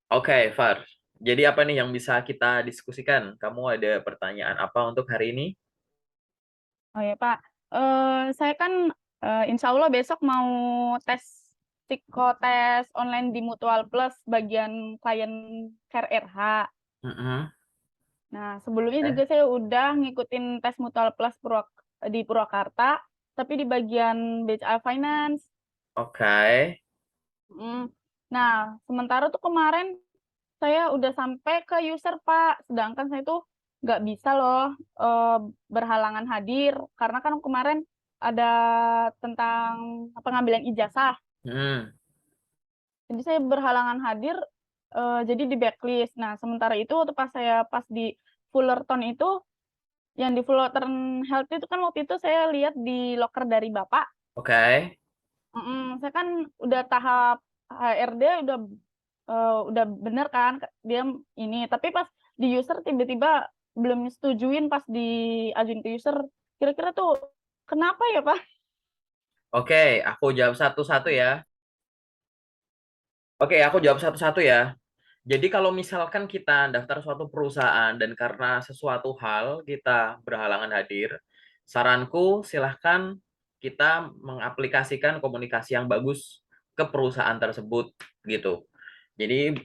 Oke, Far. Jadi apa nih yang bisa kita diskusikan? Kamu ada pertanyaan apa untuk hari ini? Oh ya Pak, saya kan insya Allah besok mau tes psikotes online di Mutual Plus bagian klien Care RH. Mm-mm. Nah, sebelumnya Eh, juga saya udah ngikutin tes Mutual Plus di Purwakarta, tapi di bagian BCA Finance. Oke. Mm. Nah, sementara tuh kemarin saya udah sampai ke user Pak, sedangkan saya tuh nggak bisa loh eh, berhalangan hadir karena kan kemarin ada tentang pengambilan ijazah. Hmm. Jadi saya berhalangan hadir, jadi di backlist. Nah, sementara itu waktu pas di Fullerton itu, yang di Fullerton Health itu kan waktu itu saya lihat di loker dari Bapak. Oke. Saya kan udah tahap HRD udah bener kan dia ini, tapi pas di user tiba-tiba belum setujuin pas diajuin ke user. Kira-kira tuh kenapa ya Pak? Oke, aku jawab satu-satu ya. Oke, aku jawab satu-satu ya. Jadi kalau misalkan kita daftar suatu perusahaan dan karena sesuatu hal kita berhalangan hadir, saranku silahkan kita mengaplikasikan komunikasi yang bagus ke perusahaan tersebut gitu. Jadi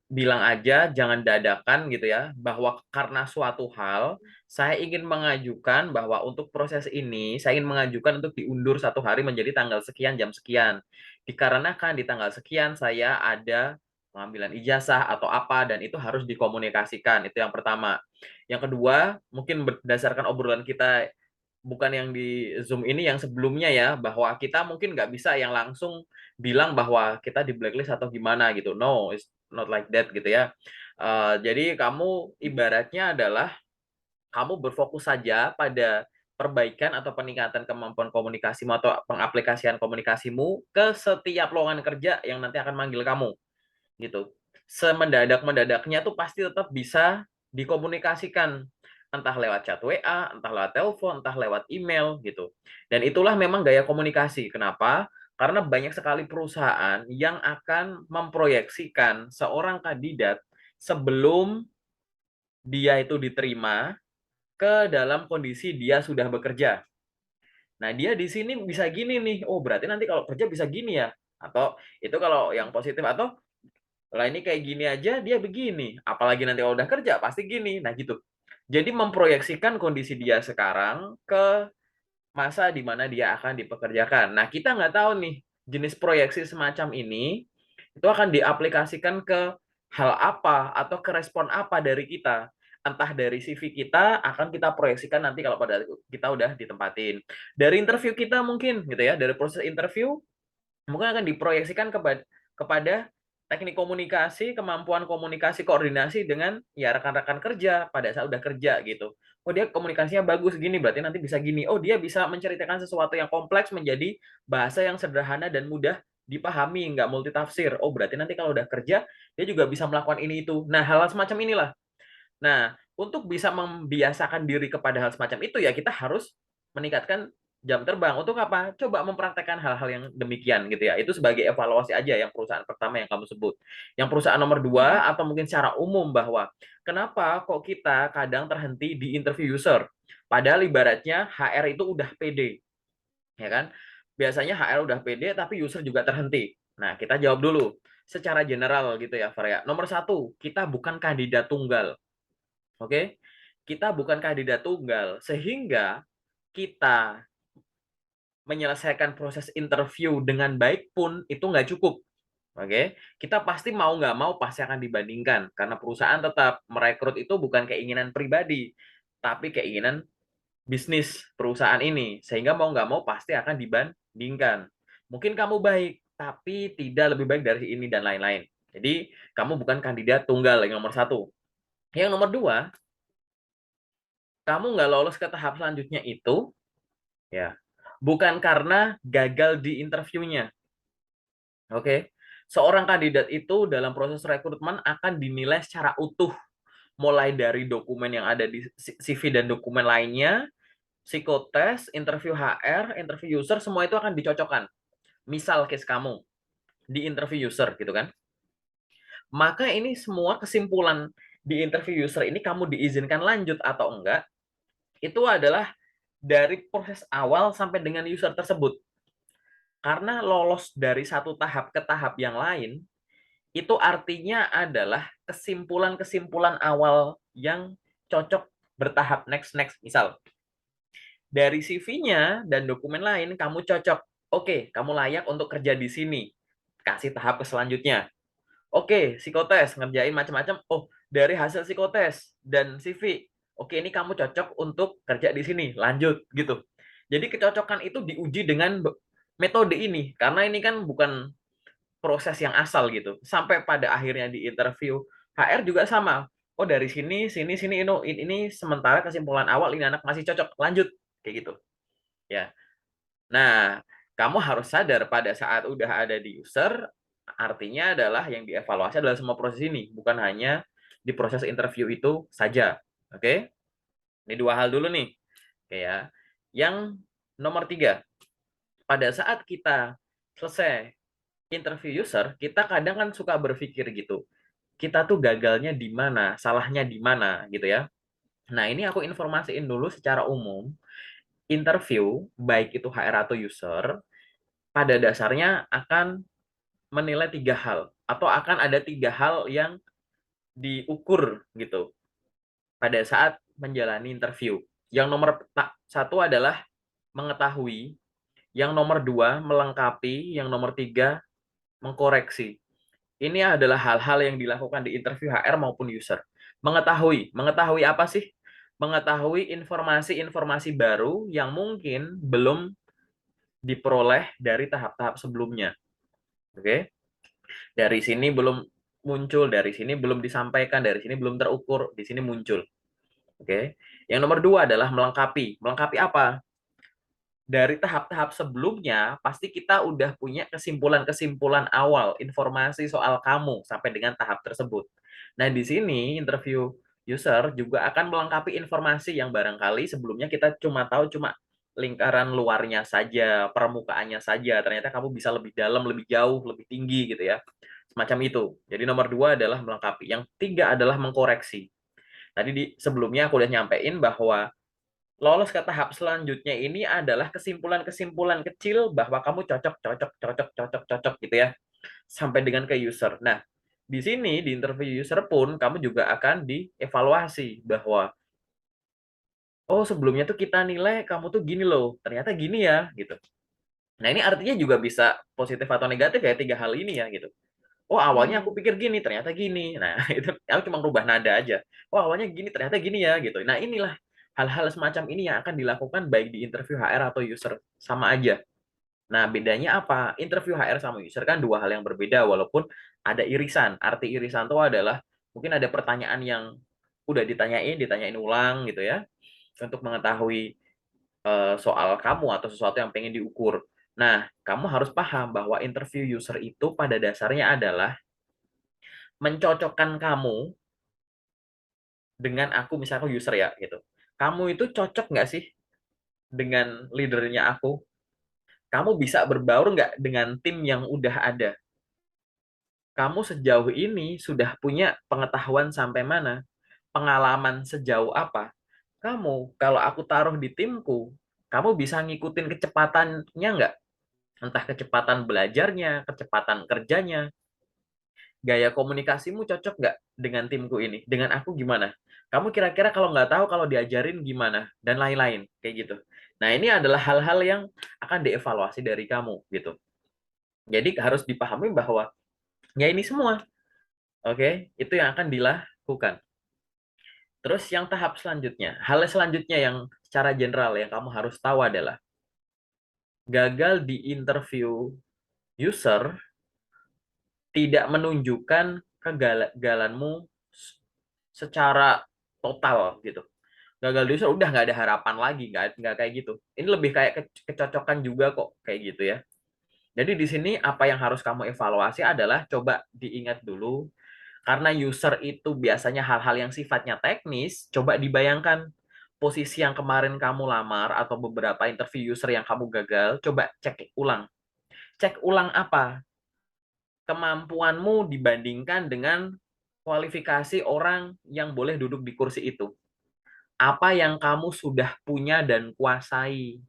bilang aja jangan dadakan gitu ya, bahwa karena suatu hal saya ingin mengajukan bahwa untuk proses ini saya ingin mengajukan untuk diundur satu hari menjadi tanggal sekian jam sekian. Dikarenakan di tanggal sekian saya ada pengambilan ijazah atau apa dan itu harus dikomunikasikan. Itu yang pertama. Yang kedua, mungkin berdasarkan obrolan kita bukan yang di Zoom ini, yang sebelumnya ya, bahwa kita mungkin nggak bisa yang langsung bilang bahwa kita di blacklist atau gimana gitu. No, it's not like that gitu ya. Jadi kamu ibaratnya adalah kamu berfokus saja pada perbaikan atau peningkatan kemampuan komunikasimu atau pengaplikasian komunikasimu ke setiap lowongan kerja yang nanti akan manggil kamu gitu. Semendadak-mendadaknya tuh pasti tetap bisa dikomunikasikan, entah lewat chat WA, entah lewat telepon, entah lewat email gitu. Dan itulah memang gaya komunikasi. Kenapa? Karena banyak sekali perusahaan yang akan memproyeksikan seorang kandidat sebelum dia itu diterima ke dalam kondisi dia sudah bekerja. Nah, dia di sini bisa gini nih. Oh, berarti nanti kalau kerja bisa gini ya. Atau itu kalau yang positif, atau lah ini kayak gini aja dia begini, apalagi nanti kalau udah kerja pasti gini. Nah gitu. Jadi memproyeksikan kondisi dia sekarang ke masa di mana dia akan dipekerjakan. Nah kita nggak tahu nih jenis proyeksi semacam ini itu akan diaplikasikan ke hal apa atau ke respon apa dari kita. Entah dari CV kita akan kita proyeksikan nanti kalau pada kita udah ditempatin. Dari interview kita mungkin gitu ya, dari proses interview mungkin akan diproyeksikan kepada teknik komunikasi, kemampuan komunikasi, koordinasi dengan ya rekan-rekan kerja pada saat udah kerja gitu. Oh dia komunikasinya bagus gini, berarti nanti bisa gini. Oh dia bisa menceritakan sesuatu yang kompleks menjadi bahasa yang sederhana dan mudah dipahami, nggak multitafsir. Oh berarti nanti kalau udah kerja dia juga bisa melakukan ini itu. Nah hal-hal semacam inilah. Nah, untuk bisa membiasakan diri kepada hal semacam itu ya kita harus meningkatkan jam terbang. Untuk apa? Coba mempraktekkan hal-hal yang demikian gitu ya. Itu sebagai evaluasi aja yang perusahaan pertama yang kamu sebut. Yang perusahaan nomor dua atau mungkin secara umum bahwa kenapa kok kita kadang terhenti di interview user. Padahal ibaratnya HR itu udah pede, ya kan? Biasanya HR udah pede tapi user juga terhenti. Nah, kita jawab dulu secara general gitu ya, Faria. Nomor satu, kita bukan kandidat tunggal. Oke, kita bukan kandidat tunggal, sehingga kita menyelesaikan proses interview dengan baik pun itu nggak cukup. Oke, kita pasti mau nggak mau pasti akan dibandingkan karena perusahaan tetap merekrut itu bukan keinginan pribadi, tapi keinginan bisnis perusahaan ini, sehingga mau nggak mau pasti akan dibandingkan. Mungkin kamu baik, tapi tidak lebih baik dari ini dan lain-lain. Jadi kamu bukan kandidat tunggal yang nomor satu. Yang nomor dua, kamu nggak lolos ke tahap selanjutnya itu ya bukan karena gagal di interviewnya. Oke, seorang kandidat itu dalam proses rekrutmen akan dinilai secara utuh, mulai dari dokumen yang ada di CV dan dokumen lainnya, psikotes, interview HR, interview user, semua itu akan dicocokkan. Misal case kamu di interview user gitu kan, Maka ini semua kesimpulan di interview user ini kamu diizinkan lanjut atau enggak, itu adalah dari proses awal sampai dengan user tersebut. Karena lolos dari satu tahap ke tahap yang lain, itu artinya adalah kesimpulan-kesimpulan awal yang cocok bertahap next next. Misal, dari CV-nya dan dokumen lain kamu cocok. Oke, kamu layak untuk kerja di sini. Kasih tahap ke selanjutnya. Oke, psikotes ngerjain macam-macam. Oh, dari hasil psikotes dan CV, oke ini kamu cocok untuk kerja di sini. Lanjut gitu. Jadi kecocokan itu diuji dengan metode ini karena ini kan bukan proses yang asal gitu. Sampai pada akhirnya di interview HR juga sama. Oh, dari sini sini sini ini sementara kesimpulan awal ini anak masih cocok. Lanjut kayak gitu. Ya. Nah, kamu harus sadar pada saat udah ada di user, artinya adalah yang dievaluasi adalah semua proses ini, bukan hanya di proses interview itu saja. Oke? Ini dua hal dulu nih. Oke ya. Yang nomor tiga, pada saat kita selesai interview user, kita kadang kan suka berpikir gitu, kita tuh gagalnya di mana, salahnya di mana gitu ya. Nah, ini aku informasiin dulu secara umum, interview, baik itu HR atau user, pada dasarnya akan menilai tiga hal atau akan ada tiga hal yang diukur gitu pada saat menjalani interview. Yang nomor satu adalah mengetahui, yang nomor dua melengkapi, yang nomor tiga mengkoreksi. Ini adalah hal-hal yang dilakukan di interview HR maupun user. Mengetahui apa sih? Mengetahui informasi-informasi baru yang mungkin belum diperoleh dari tahap-tahap sebelumnya. Oke? Dari sini belum muncul, dari sini belum disampaikan, dari sini belum terukur, di sini muncul. Oke. Yang nomor dua adalah melengkapi. Melengkapi apa? Dari tahap-tahap sebelumnya, pasti kita udah punya kesimpulan-kesimpulan awal, informasi soal kamu sampai dengan tahap tersebut. Nah, di sini interview user juga akan melengkapi informasi yang barangkali sebelumnya kita cuma tahu cuma lingkaran luarnya saja, permukaannya saja. Ternyata kamu bisa lebih dalam, lebih jauh, lebih tinggi gitu ya. Semacam itu. Jadi nomor dua adalah melengkapi. Yang tiga adalah mengkoreksi. Tadi di sebelumnya aku udah nyampein bahwa lolos ke tahap selanjutnya ini adalah kesimpulan-kesimpulan kecil bahwa kamu cocok, cocok, cocok, cocok, cocok gitu ya. Sampai dengan ke user. Nah, di sini di interview user pun kamu juga akan dievaluasi bahwa oh sebelumnya tuh kita nilai kamu tuh gini loh, ternyata gini ya gitu. Nah, ini artinya juga bisa positif atau negatif ya tiga hal ini ya gitu. Oh, awalnya aku Hmm. pikir gini, ternyata gini. Nah, itu aku cuma rubah nada aja. Oh, awalnya gini, ternyata gini ya, gitu. Nah, inilah hal-hal semacam ini yang akan dilakukan baik di interview HR atau user. Sama aja. Nah, bedanya apa? Interview HR sama user kan dua hal yang berbeda, walaupun ada irisan. Arti irisan itu adalah mungkin ada pertanyaan yang udah ditanyain ulang gitu ya, untuk mengetahui soal kamu atau sesuatu yang pengen diukur. Nah, kamu harus paham bahwa interview user itu pada dasarnya adalah mencocokkan kamu dengan aku, misalnya aku user ya gitu. Kamu itu cocok nggak sih dengan leadernya aku? Kamu bisa berbaur nggak dengan tim yang udah ada? Kamu sejauh ini sudah punya pengetahuan sampai mana? Pengalaman sejauh apa? Kamu, kalau aku taruh di timku, kamu bisa ngikutin kecepatannya nggak? Entah kecepatan belajarnya, kecepatan kerjanya, gaya komunikasimu cocok nggak dengan timku ini? Dengan aku gimana? Kamu kira-kira kalau nggak tahu kalau diajarin gimana? Dan lain-lain, kayak gitu. Nah, ini adalah hal-hal yang akan dievaluasi dari kamu, gitu. Jadi harus dipahami bahwa ya ini semua, oke? Itu yang akan dilakukan. Terus yang tahap selanjutnya, hal selanjutnya yang secara general yang kamu harus tahu adalah gagal di interview user tidak menunjukkan kegagalanmu secara total gitu. Gagal di user udah nggak ada harapan lagi, nggak kayak gitu. Ini lebih kayak kecocokan juga kok kayak gitu ya. Jadi di sini apa yang harus kamu evaluasi adalah coba diingat dulu karena user itu biasanya hal-hal yang sifatnya teknis, coba dibayangkan posisi yang kemarin kamu lamar atau beberapa interview user yang kamu gagal, coba cek ulang. Cek ulang apa? kemampuanmu dibandingkan dengan kualifikasi orang yang boleh duduk di kursi itu. Apa yang kamu sudah punya dan kuasai?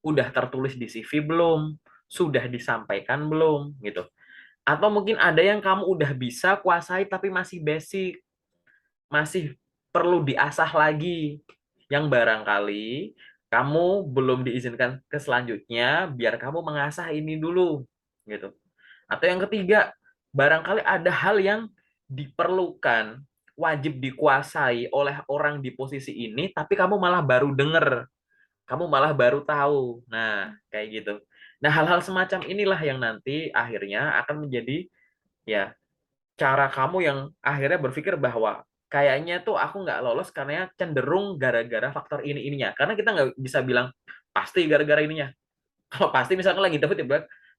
Udah tertulis di CV belum? Sudah disampaikan belum? Gitu. Atau mungkin ada yang kamu udah bisa kuasai tapi masih basic, masih perlu diasah lagi. Yang barangkali kamu belum diizinkan ke selanjutnya, biar kamu mengasah ini dulu. Gitu. Atau yang ketiga, barangkali ada hal yang diperlukan, wajib dikuasai oleh orang di posisi ini, tapi kamu malah baru dengar, kamu malah baru tahu. Nah, kayak gitu. Nah, hal-hal semacam inilah yang nanti akhirnya akan menjadi ya cara kamu yang akhirnya berpikir bahwa kayaknya tuh aku nggak lolos karena cenderung gara-gara faktor ini ininya. Karena kita nggak bisa bilang pasti gara-gara ininya. Kalau pasti misalkan lagi interview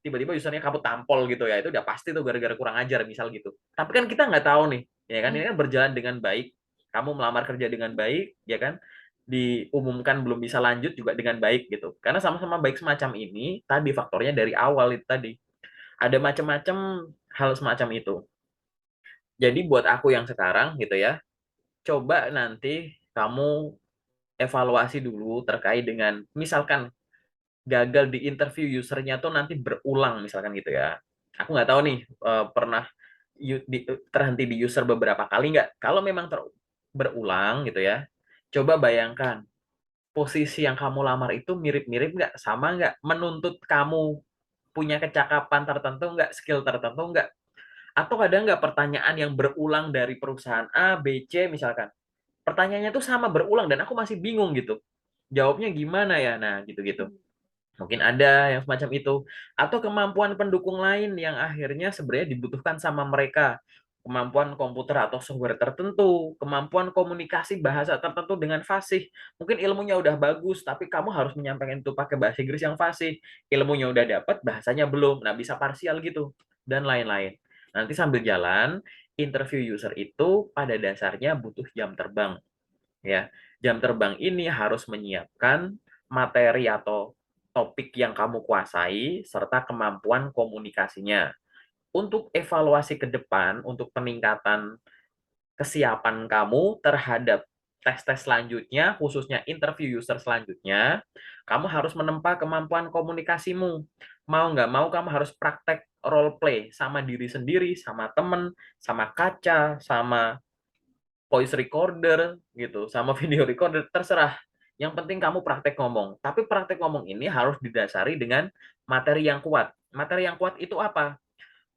tiba-tiba usernya kamu tampol gitu ya, itu udah pasti tuh gara-gara kurang ajar misal gitu. Tapi kan kita nggak tahu nih, ya kan, ini kan berjalan dengan baik, kamu melamar kerja dengan baik, ya kan, diumumkan belum bisa lanjut juga dengan baik gitu. Karena sama-sama baik semacam ini, tadi faktornya dari awal itu tadi ada macam-macam hal semacam itu. Jadi buat aku yang sekarang gitu ya, coba nanti kamu evaluasi dulu terkait dengan misalkan gagal di interview usernya tuh nanti berulang misalkan gitu ya. Aku nggak tahu nih pernah terhenti di user beberapa kali nggak. Kalau memang berulang gitu ya, coba bayangkan posisi yang kamu lamar itu mirip-mirip nggak, sama nggak, menuntut kamu punya kecakapan tertentu nggak, skill tertentu nggak, atau ada nggak pertanyaan yang berulang dari perusahaan A, B, C misalkan. Pertanyaannya tuh sama berulang dan aku masih bingung gitu. Jawabnya gimana ya? Nah, gitu-gitu. Mungkin ada yang semacam itu. Atau kemampuan pendukung lain yang akhirnya sebenarnya dibutuhkan sama mereka. Kemampuan komputer atau software tertentu, kemampuan komunikasi bahasa tertentu dengan fasih. Mungkin ilmunya udah bagus, tapi kamu harus menyampaikan itu pakai bahasa Inggris yang fasih. Ilmunya udah dapat, bahasanya belum. Nah, bisa parsial gitu. Dan lain-lain. Nanti sambil jalan, interview user itu pada dasarnya butuh jam terbang. Ya, jam terbang ini harus menyiapkan materi atau topik yang kamu kuasai serta kemampuan komunikasinya. Untuk evaluasi ke depan, untuk peningkatan kesiapan kamu terhadap tes-tes selanjutnya, khususnya interview user selanjutnya, kamu harus menempa kemampuan komunikasimu. Mau nggak mau, kamu harus praktek role play sama diri sendiri, sama temen, sama kaca, sama voice recorder gitu, sama video recorder, terserah. Yang penting kamu praktek ngomong. Tapi praktek ngomong ini harus didasari dengan materi yang kuat. Materi yang kuat itu apa?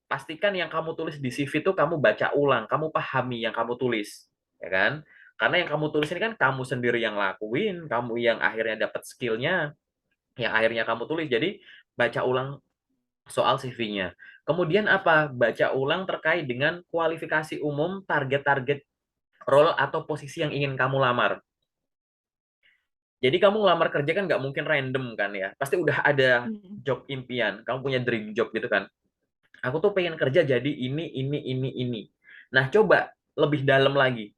Pastikan yang kamu tulis di CV itu kamu baca ulang, kamu pahami yang kamu tulis, ya kan? Karena yang kamu tulis ini kan kamu sendiri yang lakuin, kamu yang akhirnya dapat skillnya, yang akhirnya kamu tulis. Jadi baca ulang soal CV-nya. Kemudian apa? Baca ulang terkait dengan kualifikasi umum, target-target role atau posisi yang ingin kamu lamar. Jadi kamu ngelamar kerja kan nggak mungkin random kan ya. Pasti udah ada Hmm. job impian. Kamu punya dream job gitu kan. Aku tuh pengen kerja jadi ini. Nah, coba lebih dalam lagi.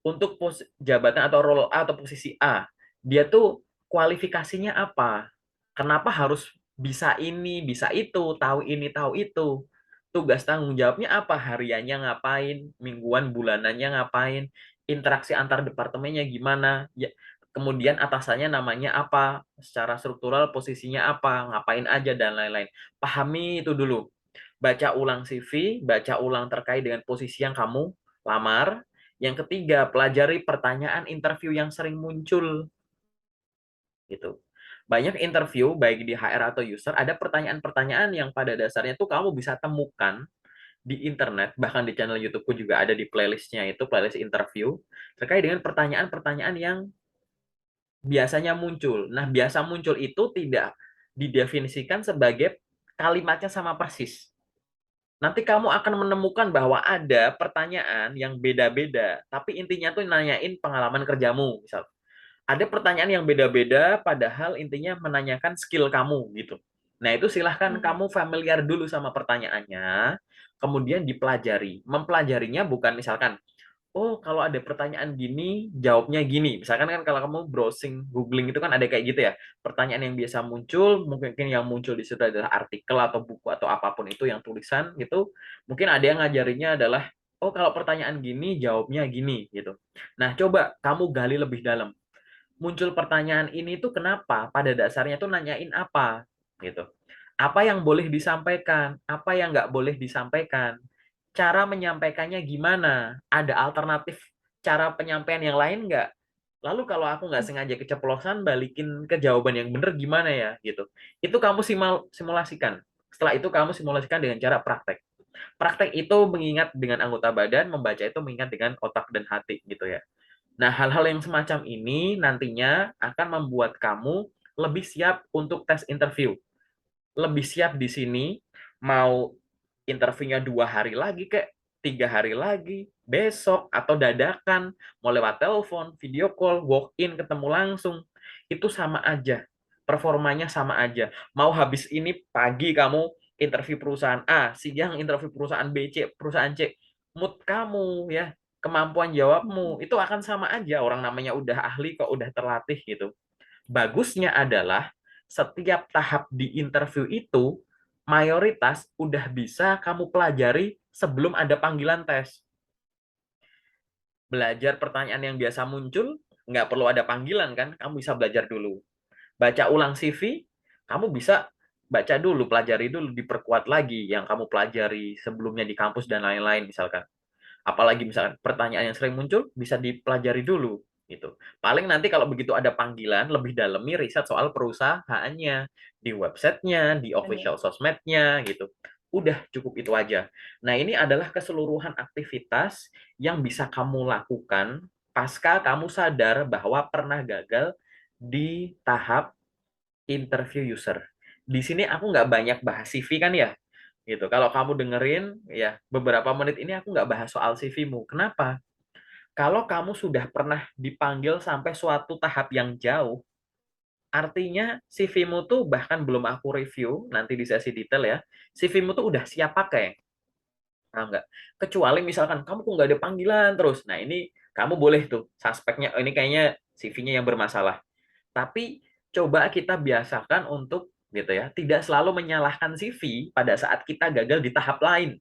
Untuk jabatan atau role A atau posisi A, dia tuh kualifikasinya apa? Kenapa harus bisa ini, bisa itu, tahu ini, tahu itu? Tugas tanggung jawabnya apa? Hariannya ngapain? Mingguan, bulanannya ngapain? Interaksi antar departemennya gimana? Ya, kemudian atasannya namanya apa? Secara struktural posisinya apa? Ngapain aja dan lain-lain. Pahami itu dulu. Baca ulang CV, baca ulang terkait dengan posisi yang kamu lamar. Yang ketiga, pelajari pertanyaan interview yang sering muncul gitu. Banyak interview baik di HR atau user ada pertanyaan-pertanyaan yang pada dasarnya tuh kamu bisa temukan di internet, bahkan di channel YouTube-ku juga ada di playlistnya itu, playlist interview terkait dengan pertanyaan-pertanyaan yang biasanya muncul. Nah, biasa muncul itu tidak didefinisikan sebagai kalimatnya sama persis. Nanti kamu akan menemukan bahwa ada pertanyaan yang beda-beda, tapi intinya tuh nanyain pengalaman kerjamu, misal. Ada pertanyaan yang beda-beda, padahal intinya menanyakan skill kamu, gitu. Nah, itu silahkan Hmm. kamu familiar dulu sama pertanyaannya, kemudian dipelajari. Mempelajarinya bukan misalkan, oh kalau ada pertanyaan gini, jawabnya gini. Misalkan kan kalau kamu browsing, googling itu kan ada kayak gitu ya. Pertanyaan yang biasa muncul, mungkin yang muncul di situ adalah artikel atau buku atau apapun itu yang tulisan gitu. Mungkin ada yang ngajarinnya adalah, oh kalau pertanyaan gini, jawabnya gini gitu. Nah, coba kamu gali lebih dalam. Muncul pertanyaan ini tuh kenapa? Pada dasarnya tuh nanyain apa gitu. Apa yang boleh disampaikan, apa yang nggak boleh disampaikan, cara menyampaikannya gimana, ada alternatif cara penyampaian yang lain nggak? Lalu kalau aku nggak sengaja keceplosan, balikin ke jawaban yang benar gimana ya gitu. Itu kamu simulasikan. Setelah itu kamu simulasikan dengan cara praktek. Praktek itu mengingat dengan anggota badan, membaca itu mengingat dengan otak dan hati gitu ya. Nah, hal-hal yang semacam ini nantinya akan membuat kamu lebih siap untuk tes interview. Lebih siap di sini, mau interviewnya 2 hari lagi, kayak 3 hari lagi, besok, atau dadakan, mau lewat telepon, video call, walk-in, ketemu langsung, itu sama aja. Performanya sama aja. Mau habis ini pagi kamu interview perusahaan A, siang interview perusahaan B, C, perusahaan C, mood kamu ya, kemampuan jawabmu itu akan sama aja. Orang namanya udah ahli kok, udah terlatih gitu. Bagusnya adalah setiap tahap di interview itu mayoritas udah bisa kamu pelajari sebelum ada panggilan tes. Belajar pertanyaan yang biasa muncul, nggak perlu ada panggilan kan, kamu bisa belajar dulu. Baca ulang CV, kamu bisa baca dulu, pelajari dulu, diperkuat lagi yang kamu pelajari sebelumnya di kampus dan lain-lain misalkan. Apalagi misalkan pertanyaan yang sering muncul bisa dipelajari dulu gitu. Paling nanti kalau begitu ada panggilan lebih dalemi riset soal perusahaannya di websitenya, di Iya. official sosmednya gitu. Udah cukup itu aja. Nah, ini adalah keseluruhan aktivitas yang bisa kamu lakukan pasca kamu sadar bahwa pernah gagal di tahap interview user. Di sini aku nggak banyak bahas CV kan ya, gitu. Kalau kamu dengerin ya beberapa menit ini aku nggak bahas soal CV-mu. Kenapa? Kalau kamu sudah pernah dipanggil sampai suatu tahap yang jauh, artinya CV-mu tuh bahkan belum aku review nanti di sesi detail ya, CV-mu tuh udah siap pakai. Paham nggak? Kecuali misalkan kamu kok nggak ada panggilan terus. Nah ini kamu boleh tuh suspeknya, oh, ini kayaknya CV-nya yang bermasalah. Tapi coba kita biasakan untuk gitu ya, tidak selalu menyalahkan CV pada saat kita gagal di tahap lain.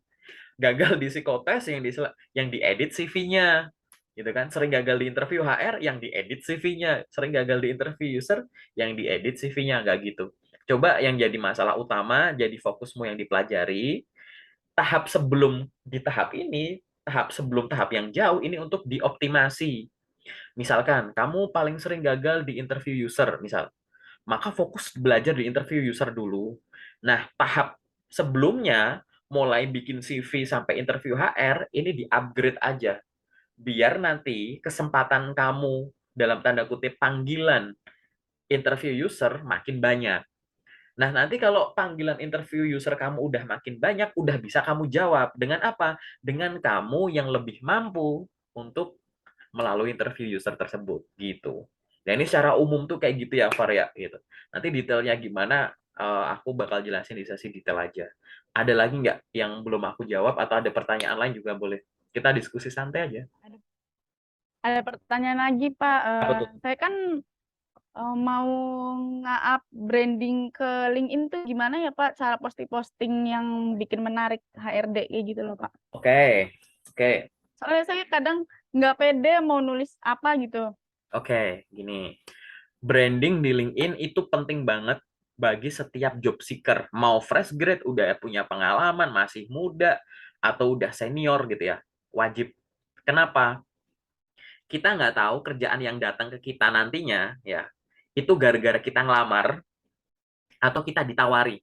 Gagal di psikotes yang diedit CV-nya. Gitu kan. Sering gagal di interview HR yang diedit CV-nya, sering gagal di interview user yang diedit CV-nya, nggak gitu. Coba yang jadi masalah utama, jadi fokusmu yang dipelajari, tahap sebelum di tahap ini, tahap sebelum tahap yang jauh ini untuk dioptimasi. Misalkan kamu paling sering gagal di interview user, misal, maka fokus belajar di interview user dulu. Nah, tahap sebelumnya, mulai bikin CV sampai interview HR, ini di-upgrade aja. Biar nanti kesempatan kamu, dalam tanda kutip, panggilan interview user makin banyak. Nah, nanti kalau panggilan interview user kamu udah makin banyak, udah bisa kamu jawab. Dengan apa? Dengan kamu yang lebih mampu untuk melalui interview user tersebut gitu. Nah ini secara umum tuh kayak gitu ya Far ya gitu. Nanti detailnya gimana aku bakal jelasin di sesi detail aja. Ada lagi nggak yang belum aku jawab atau ada pertanyaan lain juga boleh. Kita diskusi santai aja. Ada ada pertanyaan lagi, Pak. Apa tuh? Saya kan mau nge-up branding ke LinkedIn tuh gimana ya, Pak? Cara posting-posting yang bikin menarik HRD kayak gitu loh, Pak. Oke, oke, Soalnya saya kadang nggak pede mau nulis apa gitu. oke. Gini, branding di LinkedIn itu penting banget bagi setiap job seeker. Mau fresh grade, udah punya pengalaman, masih muda, atau udah senior gitu ya. Wajib. Kenapa? Kita nggak tahu kerjaan yang datang ke kita nantinya ya itu gara-gara kita ngelamar atau kita ditawari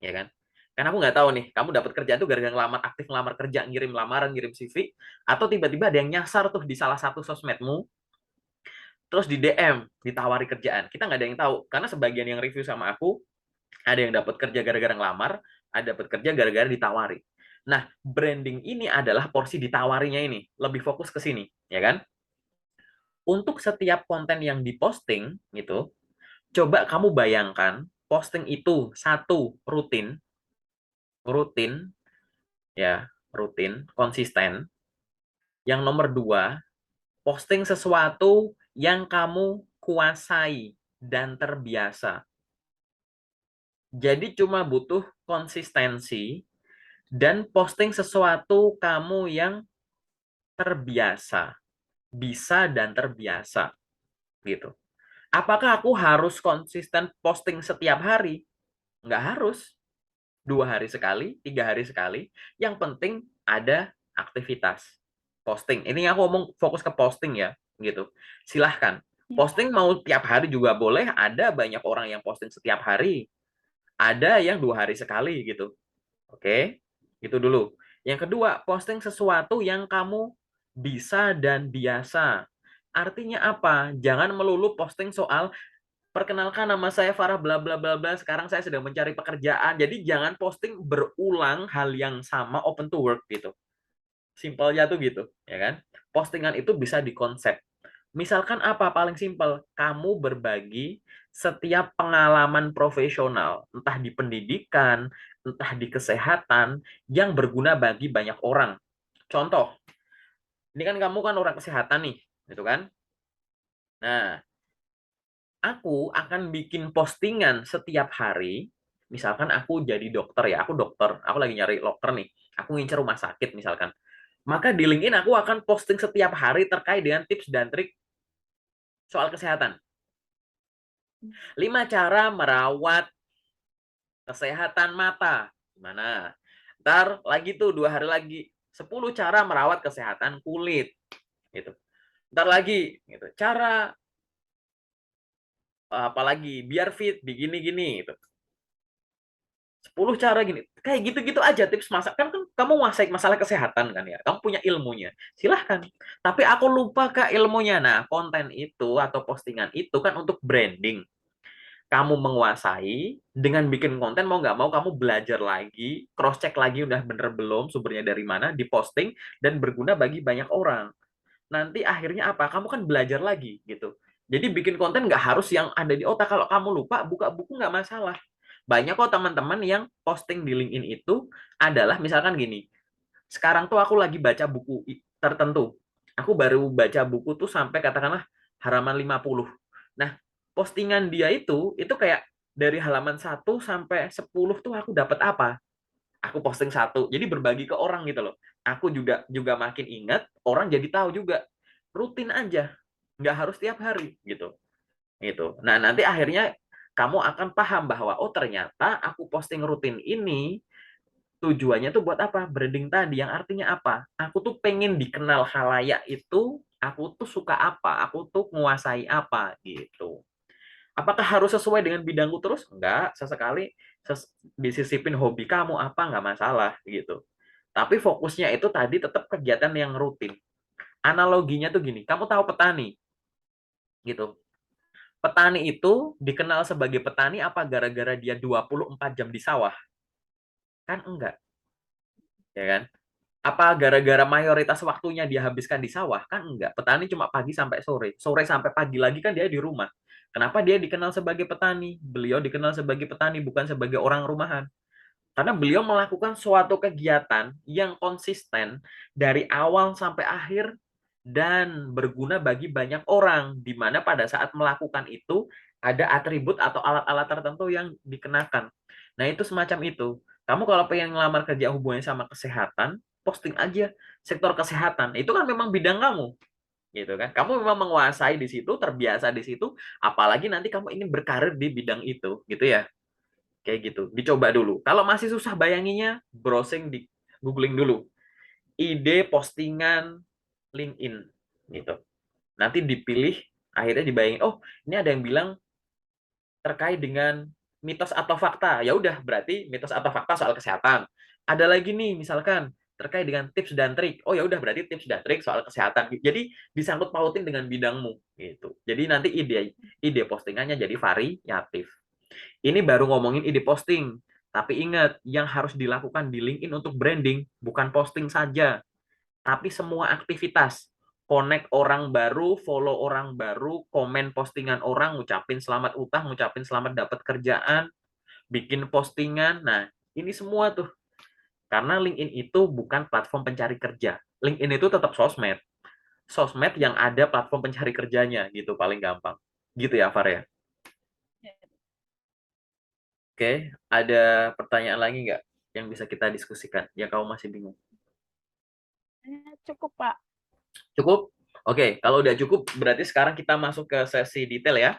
ya kan, karena aku nggak tahu nih kamu dapat kerjaan tuh gara-gara ngelamar, aktif ngelamar kerja, ngirim lamaran, ngirim CV, atau tiba-tiba ada yang nyasar tuh di salah satu sosmedmu terus di DM ditawari kerjaan. Kita nggak ada yang tahu karena sebagian yang review sama aku ada yang dapat kerja gara-gara ngelamar, ada dapat kerja gara-gara ditawari. Nah, branding ini adalah porsi ditawarinya, ini lebih fokus ke sini ya kan. Untuk setiap konten yang diposting gitu, coba kamu bayangkan posting itu satu rutin, rutin ya, rutin, konsisten. Yang nomor dua, posting sesuatu yang kamu kuasai dan terbiasa. Jadi cuma butuh konsistensi dan posting sesuatu kamu yang terbiasa, bisa dan terbiasa gitu. Apakah aku harus konsisten posting setiap hari? Nggak harus. 2 hari sekali, 3 hari sekali. Yang penting ada aktivitas posting. Ini aku ngomong fokus ke posting ya, gitu. Silahkan. Ya. Posting mau tiap hari juga boleh. Ada banyak orang yang posting setiap hari. Ada yang 2 hari sekali gitu. Oke, itu dulu. Yang kedua, posting sesuatu yang kamu bisa dan biasa. Artinya apa? Jangan melulu posting soal perkenalkan nama saya Farah bla bla bla bla. Sekarang saya sedang mencari pekerjaan. Jadi jangan posting berulang hal yang sama open to work gitu. Simpelnya tuh gitu, ya kan? Postingan itu bisa dikonsep. Misalkan apa paling simpel? Kamu berbagi setiap pengalaman profesional, entah di pendidikan, entah di kesehatan, yang berguna bagi banyak orang. Contoh, ini kan kamu kan orang kesehatan nih, gitu kan? Nah, aku akan bikin postingan setiap hari. Misalkan aku jadi dokter ya, aku dokter, aku lagi nyari dokter nih. Aku ngincer rumah sakit misalkan. Maka di LinkedIn aku akan posting setiap hari terkait dengan tips dan trik soal kesehatan. 5 cara merawat kesehatan mata. Gimana? Ntar lagi tuh 2 hari lagi. 10 cara merawat kesehatan kulit. Gitu. Ntar lagi. Gitu. Cara apalagi biar fit, begini-gini. Gitu. 10 cara gini. Kayak gitu-gitu aja tips masak. Kan kamu nguasai masalah kesehatan kan ya. Kamu punya ilmunya. Silahkan. Tapi aku lupa ke ilmunya. Nah, konten itu atau postingan itu kan untuk branding. Kamu menguasai dengan bikin konten mau nggak mau kamu belajar lagi, cross check lagi udah bener belum sumbernya dari mana, diposting dan berguna bagi banyak orang. Nanti akhirnya apa? Kamu kan belajar lagi gitu. Jadi bikin konten nggak harus yang ada di otak. Kalau kamu lupa buka buku nggak masalah. Banyak kok teman-teman yang posting di LinkedIn itu adalah misalkan gini. Sekarang tuh aku lagi baca buku tertentu. Aku baru baca buku tuh sampai katakanlah halaman 50. Nah, postingan dia itu kayak dari halaman 1 sampai 10 tuh aku dapat apa? Aku posting satu. Jadi berbagi ke orang gitu loh. Aku juga juga makin ingat, orang jadi tahu juga. Rutin aja. Nggak harus tiap hari gitu. Gitu. Nah, nanti akhirnya kamu akan paham bahwa oh ternyata aku posting rutin ini tujuannya tuh buat apa? Branding tadi yang artinya apa? Aku tuh pengen dikenal khalayak itu, aku tuh suka apa? Aku tuh menguasai apa gitu. Apakah harus sesuai dengan bidangku terus? Enggak, sesekali disisipin hobi kamu apa nggak masalah gitu. Tapi fokusnya itu tadi tetap kegiatan yang rutin. Analoginya tuh gini, kamu tahu petani gitu. Petani itu dikenal sebagai petani apa gara-gara dia 24 jam di sawah? Kan enggak, ya kan? Apa gara-gara mayoritas waktunya dia habiskan di sawah? Kan enggak. Petani cuma pagi sampai sore. Sore sampai pagi lagi kan dia di rumah. Kenapa dia dikenal sebagai petani? Beliau dikenal sebagai petani bukan sebagai orang rumahan. Karena beliau melakukan suatu kegiatan yang konsisten dari awal sampai akhir dan berguna bagi banyak orang, di mana pada saat melakukan itu ada atribut atau alat-alat tertentu yang dikenakan. Nah, itu semacam itu. Kamu kalau pengen ngelamar kerja hubungannya sama kesehatan, posting aja sektor kesehatan. Itu kan memang bidang kamu, gitu kan. Kamu memang menguasai di situ, terbiasa di situ, apalagi nanti kamu ingin berkarir di bidang itu, gitu ya. Kayak gitu. Dicoba dulu. Kalau masih susah bayanginya, browsing di googling dulu. Ide postingan LinkedIn gitu. Nanti dipilih, akhirnya dibayangin, oh ini ada yang bilang terkait dengan mitos atau fakta. Ya udah, berarti mitos atau fakta soal kesehatan. Ada lagi nih, misalkan terkait dengan tips dan trik. Oh ya udah, berarti tips dan trik soal kesehatan. Jadi disangkut pautin dengan bidangmu gitu. Jadi nanti ide ide postingannya jadi variatif. Ini baru ngomongin ide posting. Tapi ingat, yang harus dilakukan di LinkedIn untuk branding bukan posting saja, tapi semua aktivitas. Connect orang baru, follow orang baru, komen postingan orang, ngucapin selamat utang, ngucapin selamat dapat kerjaan, bikin postingan. Nah, ini semua tuh. Karena LinkedIn itu bukan platform pencari kerja. LinkedIn itu tetap sosmed. Sosmed yang ada platform pencari kerjanya gitu paling gampang. Gitu ya, Far ya. Oke, ada pertanyaan lagi nggak yang bisa kita diskusikan? Yang kamu masih bingung? Cukup, Pak. Cukup? Oke, kalau udah cukup berarti sekarang kita masuk ke sesi detail ya.